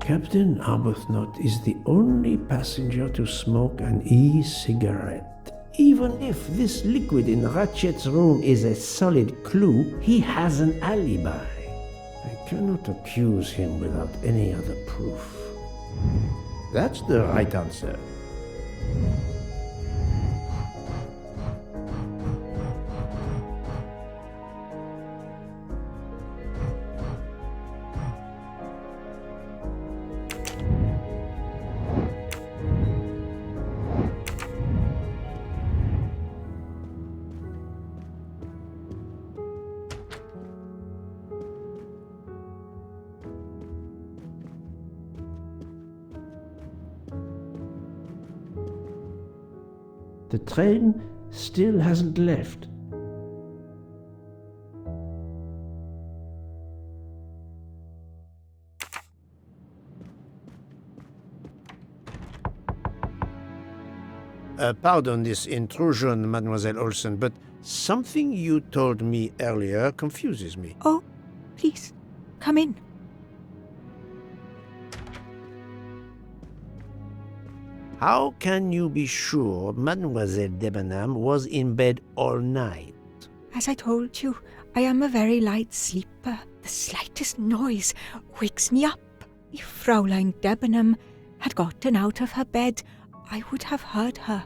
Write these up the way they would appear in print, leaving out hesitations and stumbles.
Captain Arbuthnot is the only passenger to smoke an e-cigarette. Even if this liquid in Ratchet's room is a solid clue, he has an alibi. I cannot accuse him without any other proof. That's the right answer. The train still hasn't left. Pardon this intrusion, Mademoiselle Olsen, but something you told me earlier confuses me. Oh, please, come in. How can you be sure Mademoiselle Debenham was in bed all night? As I told you, I am a very light sleeper. The slightest noise wakes me up. If Fraulein Debenham had gotten out of her bed, I would have heard her.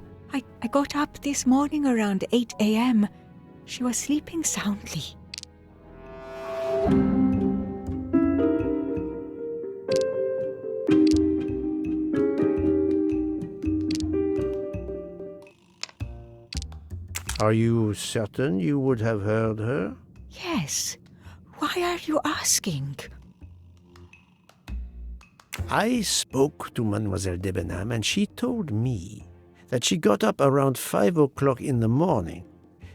I got up this morning around 8 a.m. She was sleeping soundly. Are you certain you would have heard her? Yes. Why are you asking? I spoke to Mademoiselle Debenham and she told me that she got up around 5 o'clock in the morning.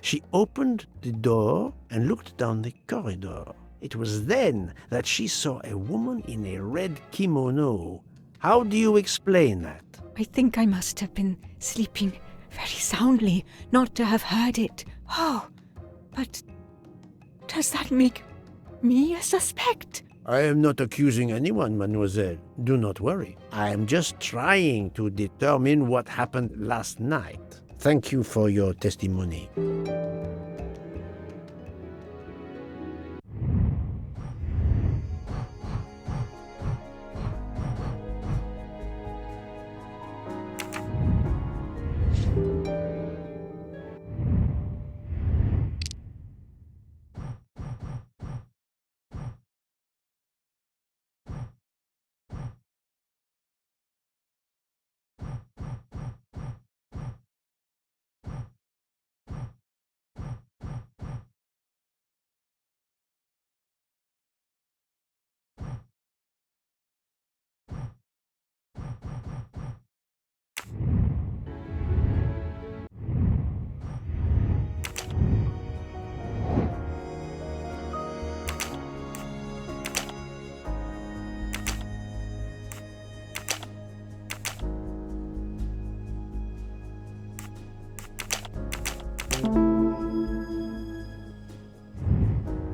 She opened the door and looked down the corridor. It was then that she saw a woman in a red kimono. How do you explain that? I think I must have been sleeping very soundly not to have heard it. Oh, but does that make me a suspect? I am not accusing anyone, mademoiselle. Do not worry. I am just trying to determine what happened last night. Thank you for your testimony.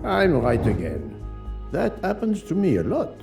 I'm right again. That happens to me a lot.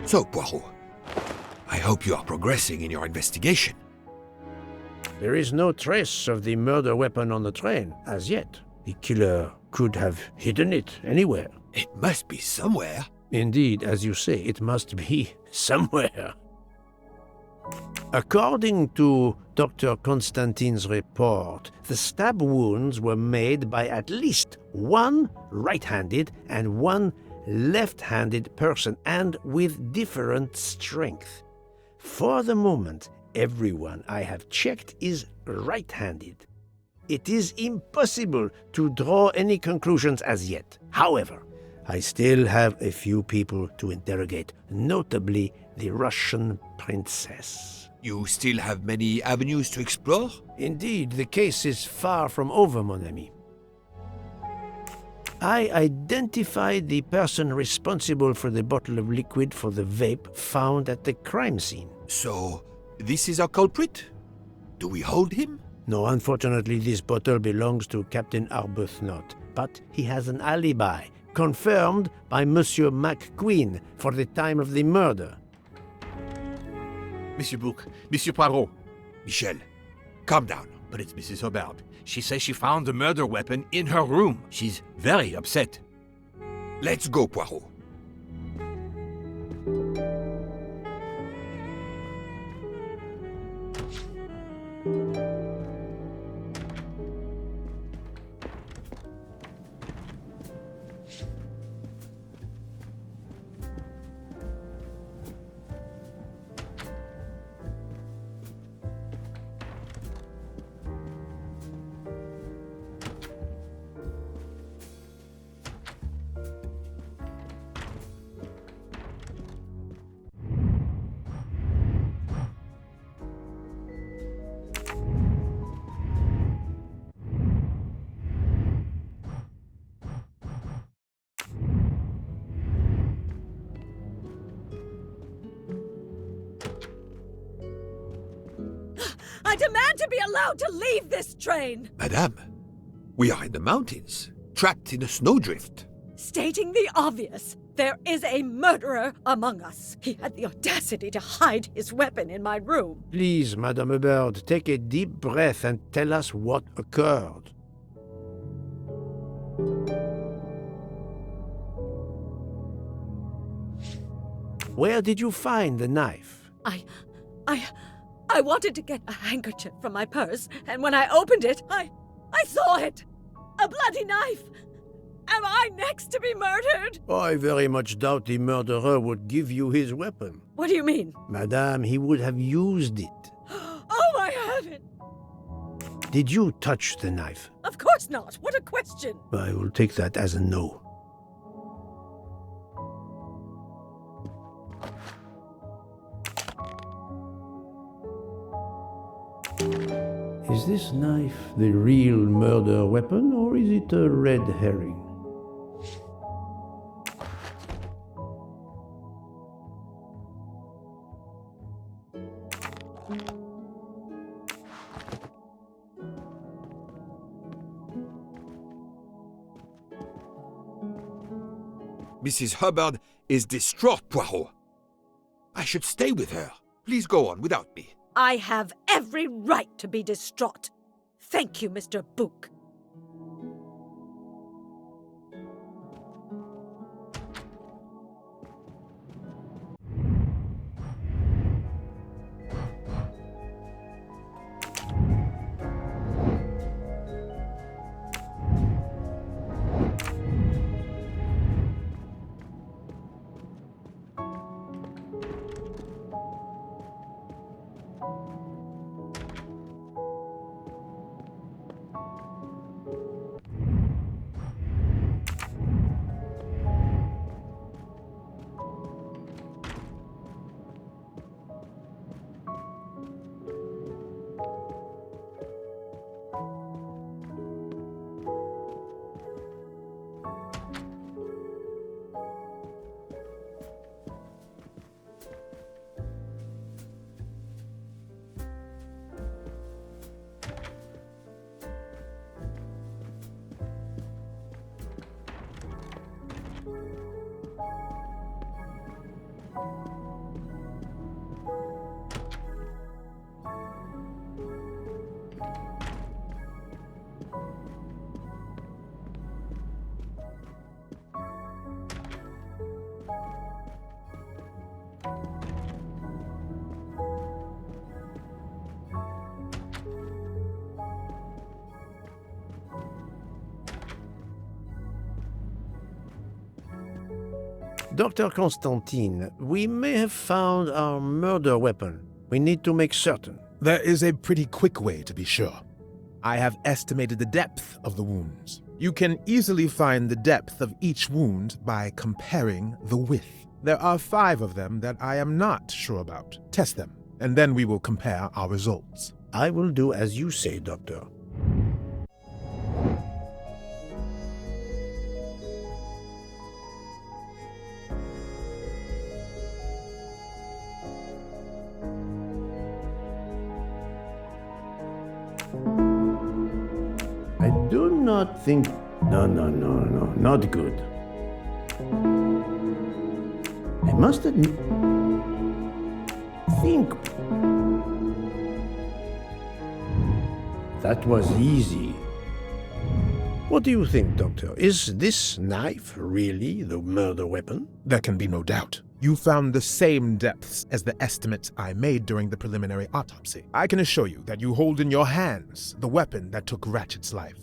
So, Poirot, I hope you are progressing in your investigation. There is no trace of the murder weapon on the train, as yet. The killer could have hidden it anywhere. It must be somewhere. Indeed, as you say, it must be somewhere. According to Dr. Constantine's report, the stab wounds were made by at least one right-handed and one left-handed person, and with different strength. For the moment, everyone I have checked is right-handed. It is impossible to draw any conclusions as yet. However, I still have a few people to interrogate, notably the Russian princess. You still have many avenues to explore? Indeed, the case is far from over, mon ami. I identified the person responsible for the bottle of liquid for the vape found at the crime scene. So, this is our culprit? Do we hold him? No, unfortunately, this bottle belongs to Captain Arbuthnot, but he has an alibi, confirmed by Monsieur McQueen for the time of the murder. Monsieur Bouc, Monsieur Poirot. Michel, calm down. But it's Mrs. Hubbard. She says she found the murder weapon in her room. She's very upset. Let's go, Poirot. I demand to be allowed to leave this train! Madame, we are in the mountains, trapped in a snowdrift. Stating the obvious, there is a murderer among us. He had the audacity to hide his weapon in my room. Please, Madame Hubbard, take a deep breath and tell us what occurred. Where did you find the knife? I wanted to get a handkerchief from my purse, and when I opened it, I saw it! A bloody knife! Am I next to be murdered? I very much doubt the murderer would give you his weapon. What do you mean? Madame, he would have used it. Oh, I haven't! Did you touch the knife? Of course not! What a question! I will take that as a no. Is this knife the real murder weapon, or is it a red herring? Mrs. Hubbard is distraught, Poirot. I should stay with her. Please go on without me. I have every right to be distraught. Thank you, Mr. Bouc. Dr. Constantine, we may have found our murder weapon. We need to make certain. There is a pretty quick way to be sure. I have estimated the depth of the wounds. You can easily find the depth of each wound by comparing the width. There are 5 of them that I am not sure about. Test them, and then we will compare our results. I will do as you say, Doctor. I do not think... No, not good. I must admit... Think... That was easy. What do you think, Doctor? Is this knife really the murder weapon? There can be no doubt. You found the same depths as the estimates I made during the preliminary autopsy. I can assure you that you hold in your hands the weapon that took Ratchet's life.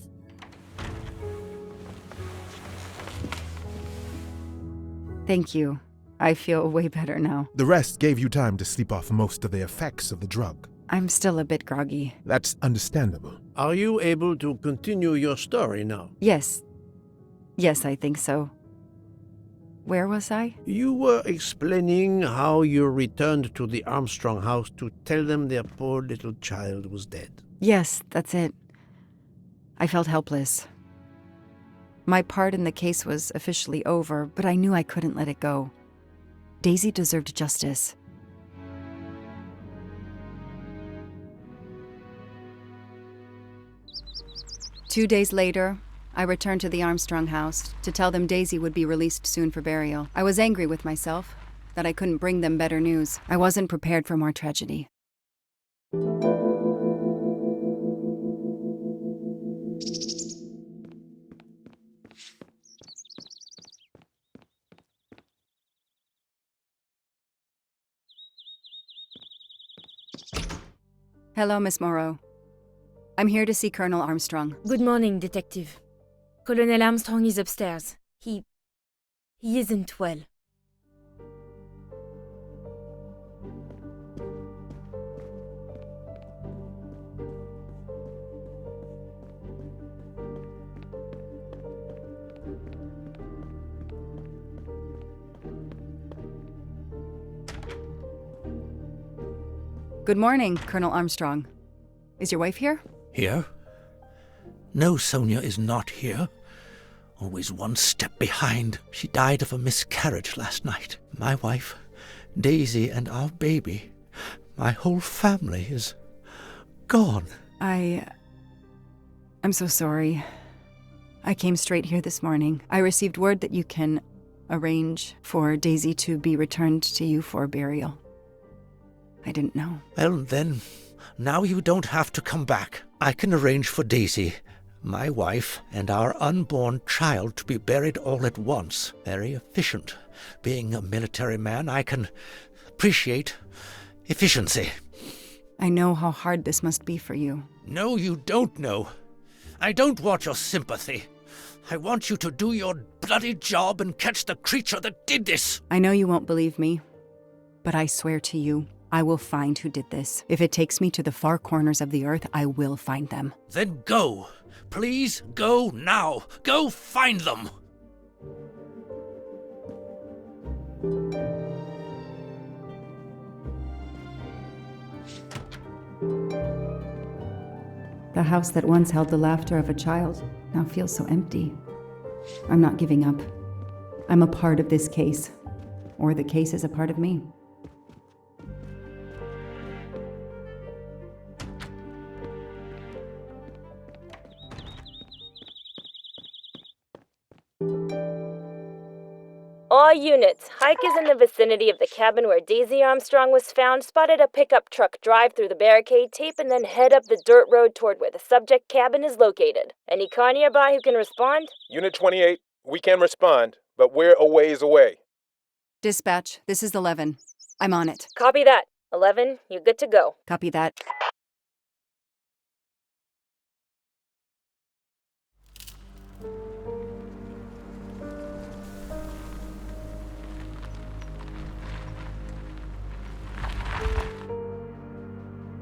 Thank you. I feel way better now. The rest gave you time to sleep off most of the effects of the drug. I'm still a bit groggy. That's understandable. Are you able to continue your story now? Yes. Yes, I think so. Where was I? You were explaining how you returned to the Armstrong house to tell them their poor little child was dead. Yes, that's it. I felt helpless. My part in the case was officially over, but I knew I couldn't let it go. Daisy deserved justice. Two days later, I returned to the Armstrong house to tell them Daisy would be released soon for burial. I was angry with myself that I couldn't bring them better news. I wasn't prepared for more tragedy. Hello, Miss Morrow. I'm here to see Colonel Armstrong. Good morning, Detective. Colonel Armstrong is upstairs. He isn't well. Good morning, Colonel Armstrong. Is your wife here? Here? No, Sonia is not here. Always one step behind. She died of a miscarriage last night. My wife, Daisy, and our baby. My whole family is gone. I'm so sorry. I came straight here this morning. I received word that you can arrange for Daisy to be returned to you for burial. I didn't know. Well, then, now you don't have to come back. I can arrange for Daisy, my wife, and our unborn child to be buried all at once. Very efficient. Being a military man, I can appreciate efficiency. I know how hard this must be for you. No, you don't know. I don't want your sympathy. I want you to do your bloody job and catch the creature that did this. I know you won't believe me, but I swear to you, I will find who did this. If it takes me to the far corners of the earth, I will find them. Then go. Please go now. Go find them. The house that once held the laughter of a child now feels so empty. I'm not giving up. I'm a part of this case, or the case is a part of me. All units, hikers in the vicinity of the cabin where Daisy Armstrong was found spotted a pickup truck drive through the barricade tape and then head up the dirt road toward where the subject cabin is located. Any car nearby who can respond? Unit 28, we can respond, but we're a ways away. Dispatch, this is 11. I'm on it. Copy that. 11, you're good to go. Copy that.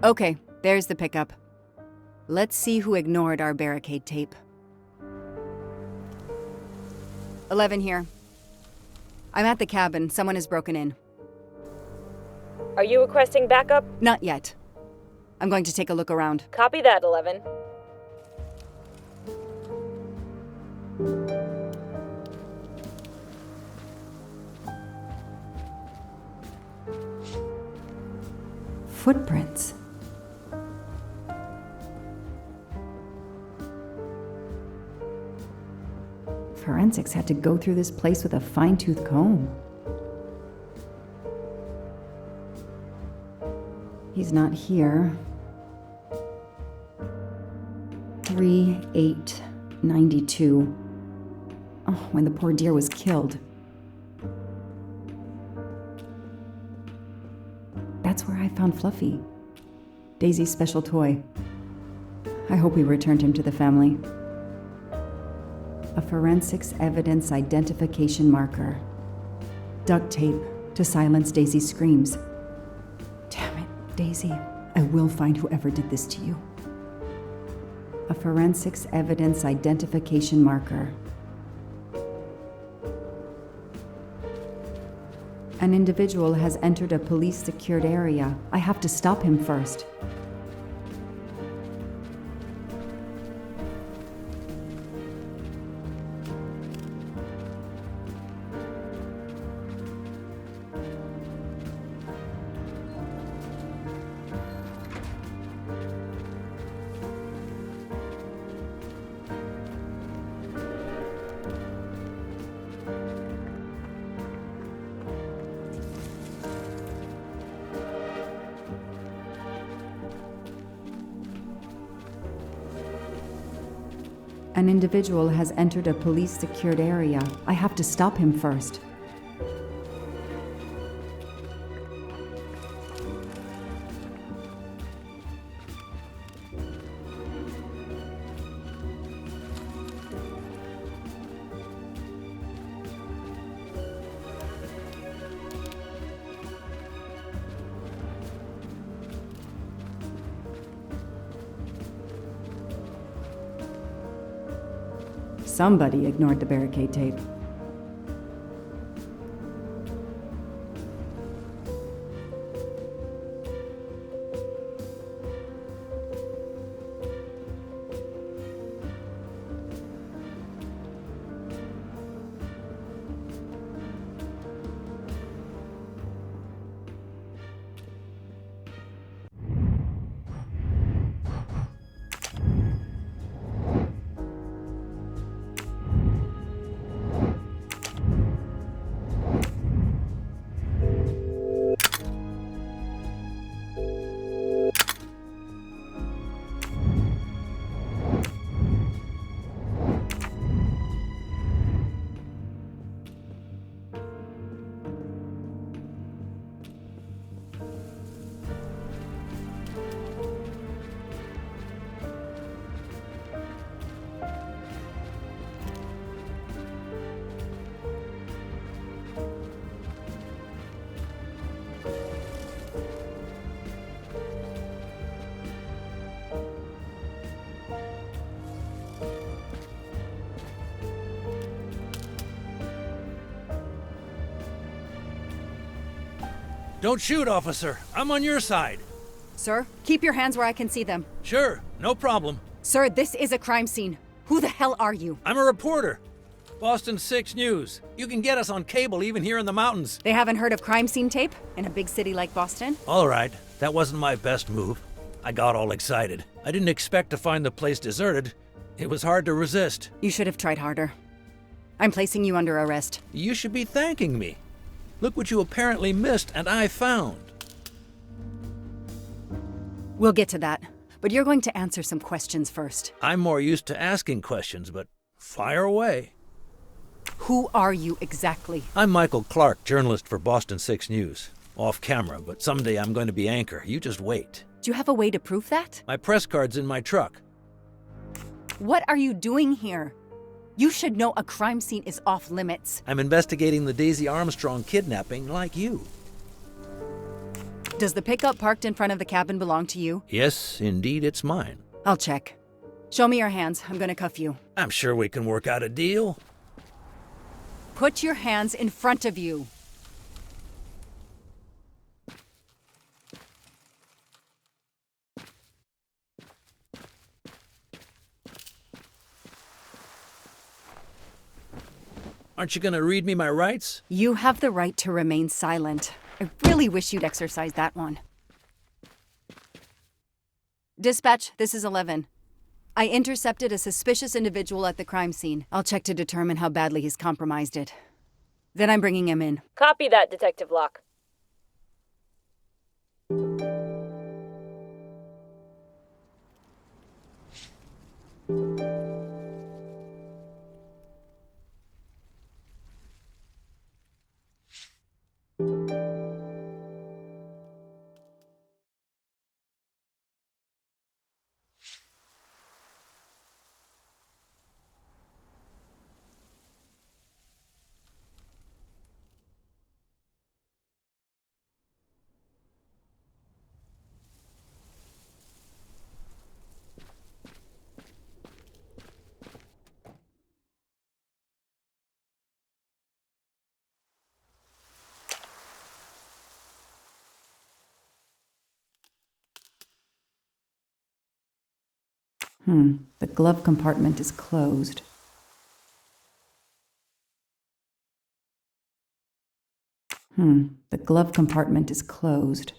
Okay, there's the pickup. Let's see who ignored our barricade tape. 11 here. I'm at the cabin. Someone has broken in. Are you requesting backup? Not yet. I'm going to take a look around. Copy that, 11. Footprints. Forensics had to go through this place with a fine-tooth comb. He's not here. 3/8/92. Oh, when the poor deer was killed. That's where I found Fluffy. Daisy's special toy. I hope we returned him to the family. A forensics evidence identification marker. Duct tape to silence Daisy's screams. Damn it, Daisy. I will find whoever did this to you. A forensics evidence identification marker. An individual has entered a police-secured area. I have to stop him first. An individual has entered a police-secured area. I have to stop him first. Somebody ignored the barricade tape. Don't shoot, officer. I'm on your side. Sir, keep your hands where I can see them. Sure, no problem. Sir, this is a crime scene. Who the hell are you? I'm a reporter. Boston 6 News. You can get us on cable even here in the mountains. They haven't heard of crime scene tape in a big city like Boston? All right, that wasn't my best move. I got all excited. I didn't expect to find the place deserted. It was hard to resist. You should have tried harder. I'm placing you under arrest. You should be thanking me. Look what you apparently missed and I found. We'll get to that, but you're going to answer some questions first. I'm more used to asking questions, but fire away. Who are you exactly? I'm Michael Clark, journalist for Boston 6 News. Off camera, but someday I'm going to be anchor. You just wait. Do you have a way to prove that? My press card's in my truck. What are you doing here? You should know a crime scene is off limits. I'm investigating the Daisy Armstrong kidnapping like you. Does the pickup parked in front of the cabin belong to you? Yes, indeed, it's mine. I'll check. Show me your hands. I'm gonna cuff you. I'm sure we can work out a deal. Put your hands in front of you. Aren't you going to read me my rights? You have the right to remain silent. I really wish you'd exercise that one. Dispatch, this is 11. I intercepted a suspicious individual at the crime scene. I'll check to determine how badly he's compromised it. Then I'm bringing him in. Copy that, Detective Locke. The glove compartment is closed. The glove compartment is closed.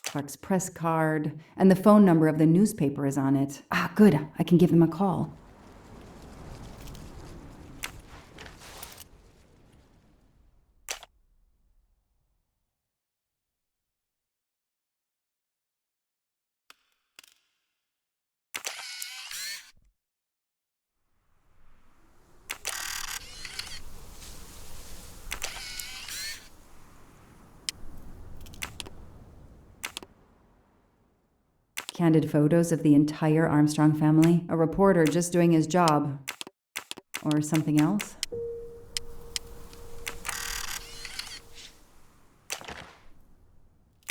Clark's press card, and the phone number of the newspaper is on it. Ah, good. I can give them a call. Candid photos of the entire Armstrong family. A reporter just doing his job. Or something else?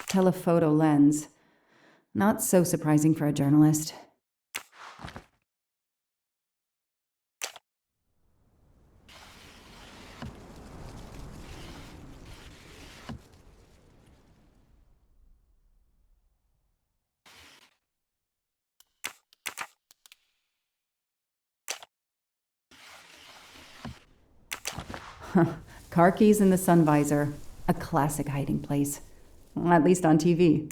Telephoto lens. Not so surprising for a journalist. Car keys in the sun visor. A classic hiding place. At least on TV.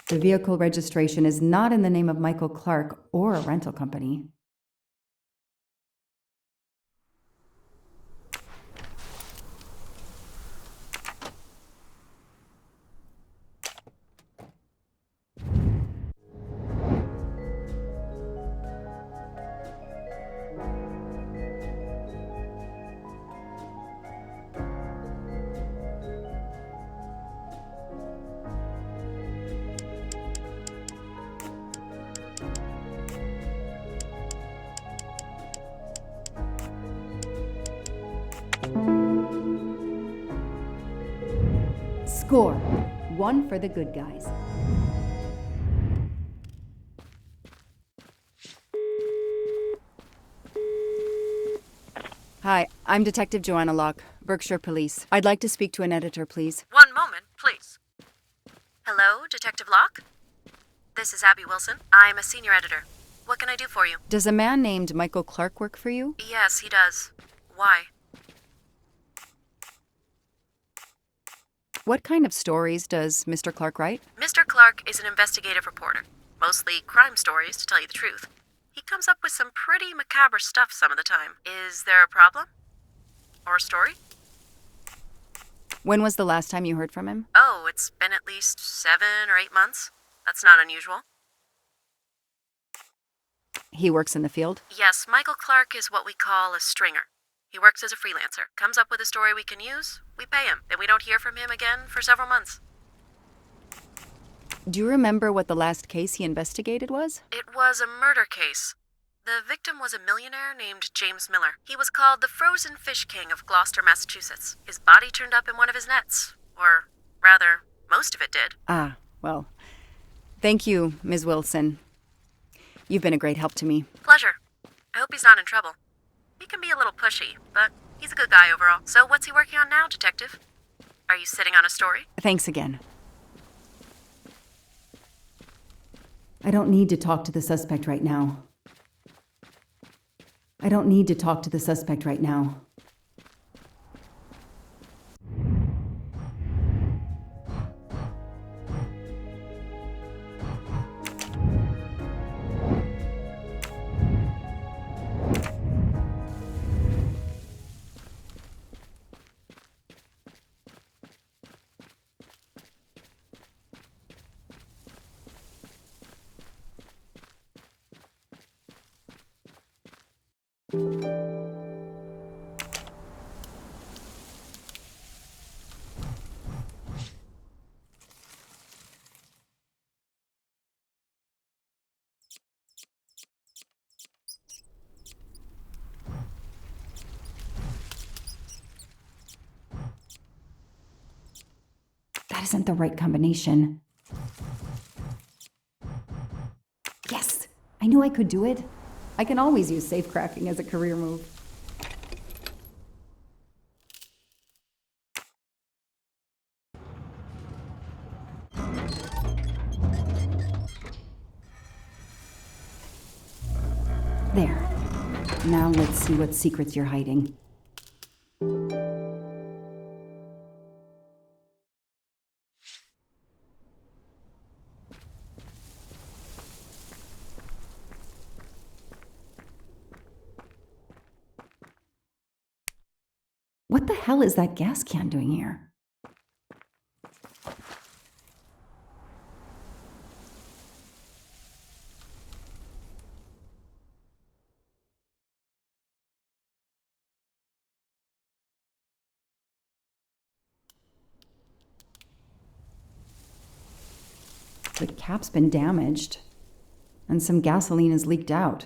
The vehicle registration is not in the name of Michael Clark or a rental company. Score. 1 for the good guys. Hi, I'm Detective Joanna Locke, Berkshire Police. I'd like to speak to an editor, please. One moment, please. Hello, Detective Locke? This is Abby Wilson. I'm a senior editor. What can I do for you? Does a man named Michael Clark work for you? Yes, he does. Why? What kind of stories does Mr. Clark write? Mr. Clark is an investigative reporter. Mostly crime stories, to tell you the truth. He comes up with some pretty macabre stuff some of the time. Is there a problem? Or a story? When was the last time you heard from him? Oh, it's been at least 7 or 8 months. That's not unusual. He works in the field? Yes, Michael Clark is what we call a stringer. He works as a freelancer, comes up with a story we can use, we pay him, and we don't hear from him again for several months. Do you remember what the last case he investigated was? It was a murder case. The victim was a millionaire named James Miller. He was called the Frozen Fish King of Gloucester, Massachusetts. His body turned up in one of his nets. Or, rather, most of it did. Ah, well, thank you, Ms. Wilson. You've been a great help to me. Pleasure. I hope he's not in trouble. He can be a little pushy, but he's a good guy overall. So what's he working on now, Detective? Are you sitting on a story? Thanks again. I don't need to talk to the suspect right now. I don't need to talk to the suspect right now. That isn't the right combination. Yes! I knew I could do it. I can always use safecracking as a career move. There. Now let's see what secrets you're hiding. What the hell is that gas can doing here? The cap's been damaged, and some gasoline has leaked out.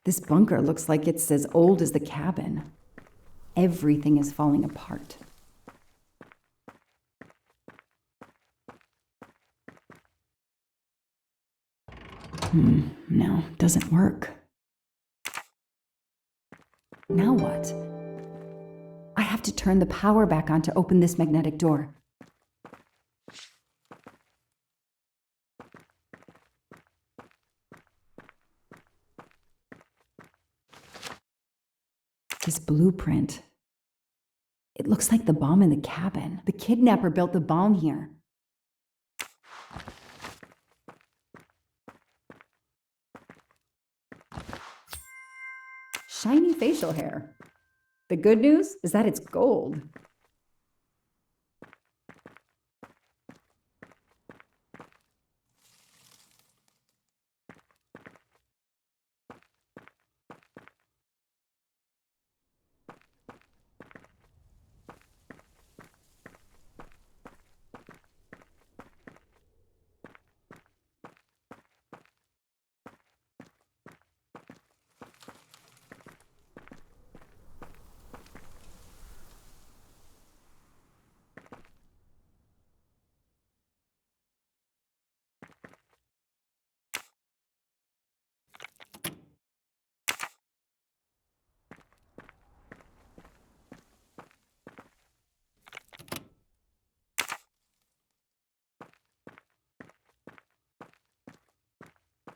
This bunker looks like it's as old as the cabin. Everything is falling apart. No, doesn't work. Now what? I have to turn the power back on to open this magnetic door. This blueprint. It looks like the bomb in the cabin. The kidnapper built the bomb here. Shiny facial hair. The good news is that it's gold.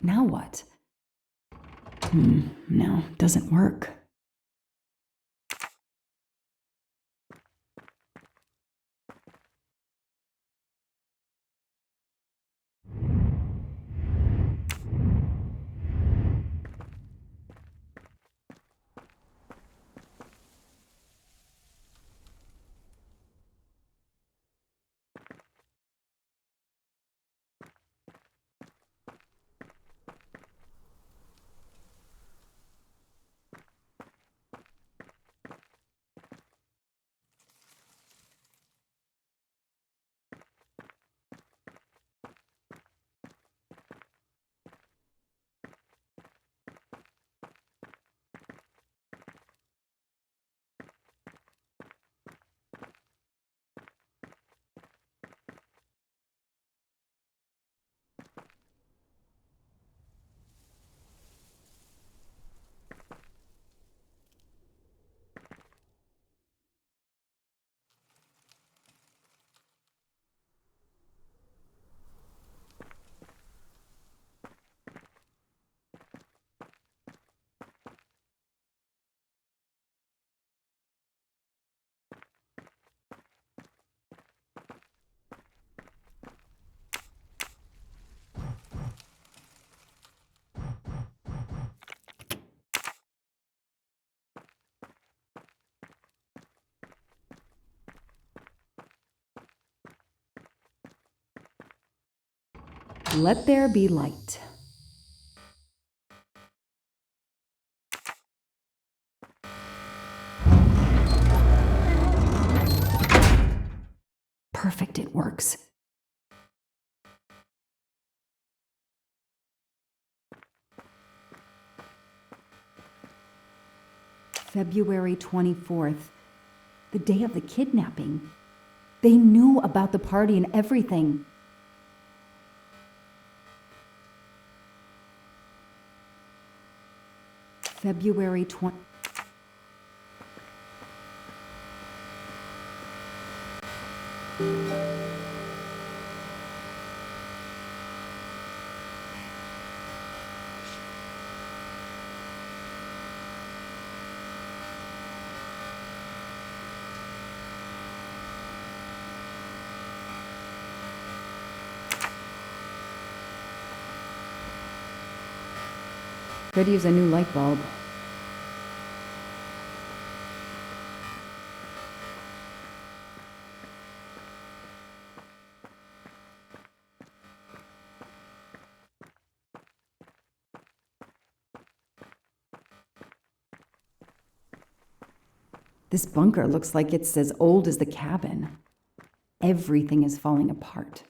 Now what? No, doesn't work. Let there be light. Perfect, it works. February 24th, the day of the kidnapping. They knew about the party and everything. February 20th. Could use a new light bulb. This bunker looks like it's as old as the cabin. Everything is falling apart.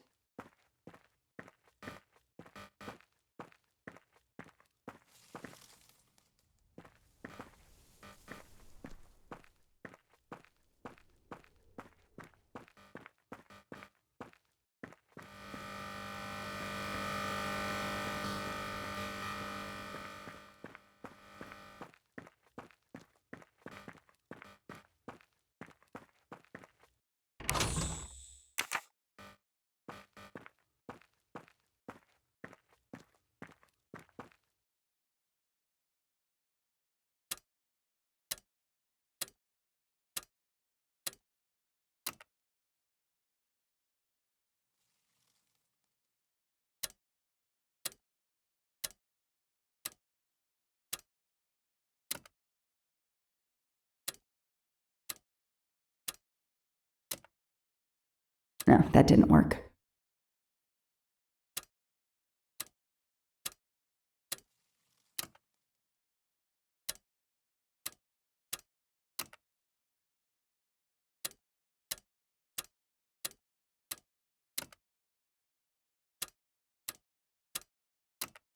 No, that didn't work.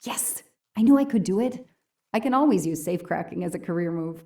Yes! I knew I could do it. I can always use safecracking as a career move.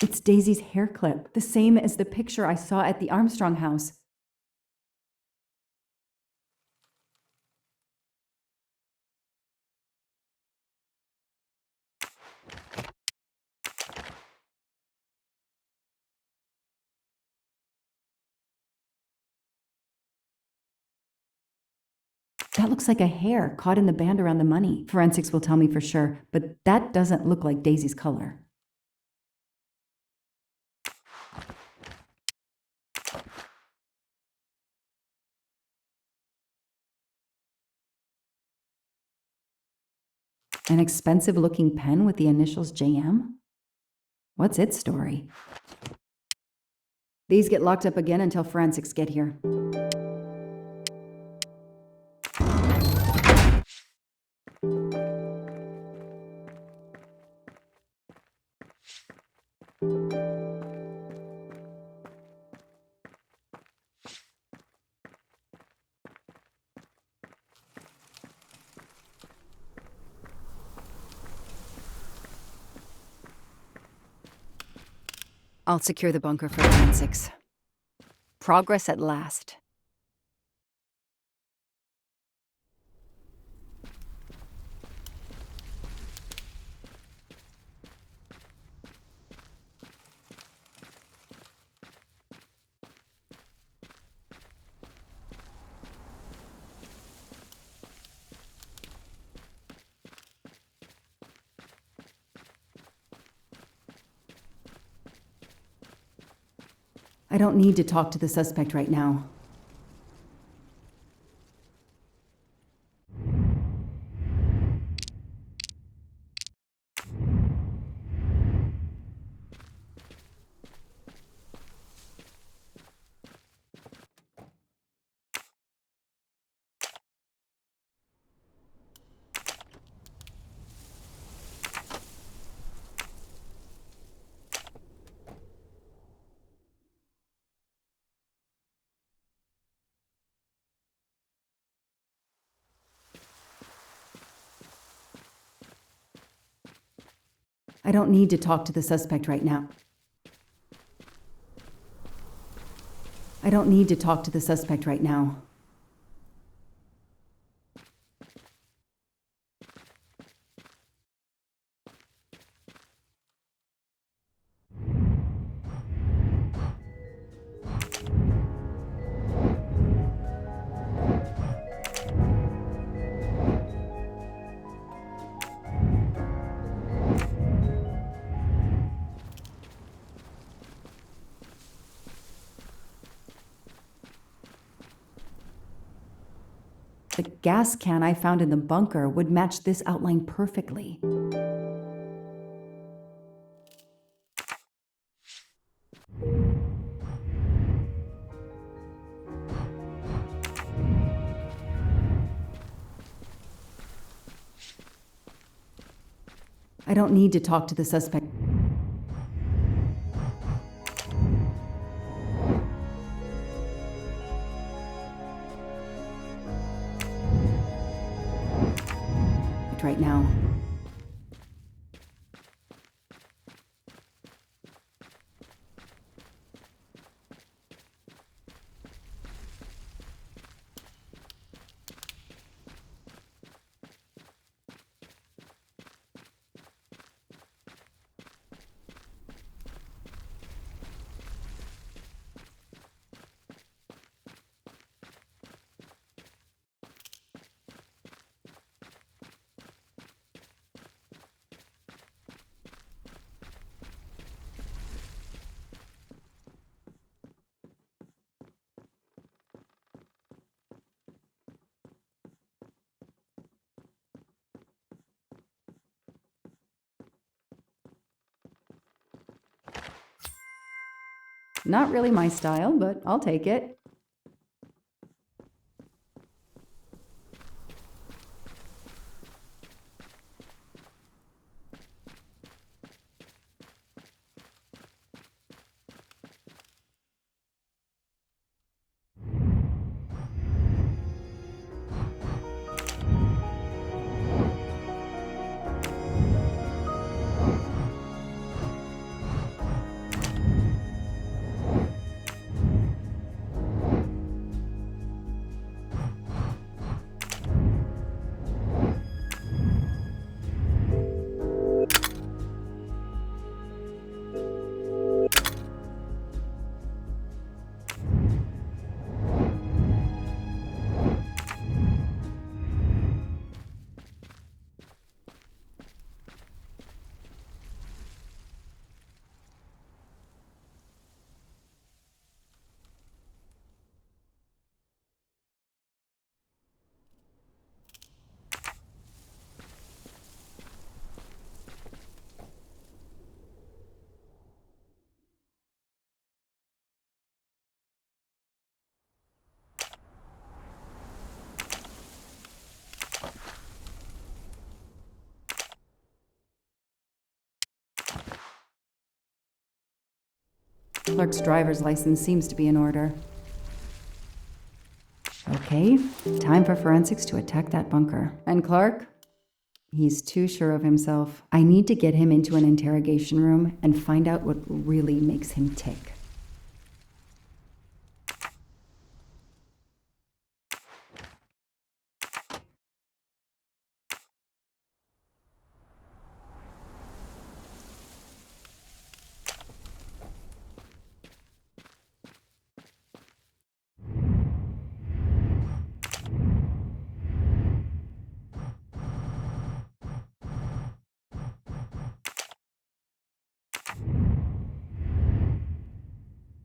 It's Daisy's hair clip, the same as the picture I saw at the Armstrong house. That looks like a hair caught in the band around the money. Forensics will tell me for sure, but that doesn't look like Daisy's color. An expensive-looking pen with the initials JM? What's its story? These get locked up again until forensics get here. I'll secure the bunker for forensics. Progress at last. I don't need to talk to the suspect right now. I don't need to talk to the suspect right now. I don't need to talk to the suspect right now. The gas can I found in the bunker would match this outline perfectly. I don't need to talk to the suspect. Right now. Not really my style, but I'll take it. Clark's driver's license seems to be in order. Okay, time for forensics to attack that bunker. And Clark? He's too sure of himself. I need to get him into an interrogation room and find out what really makes him tick.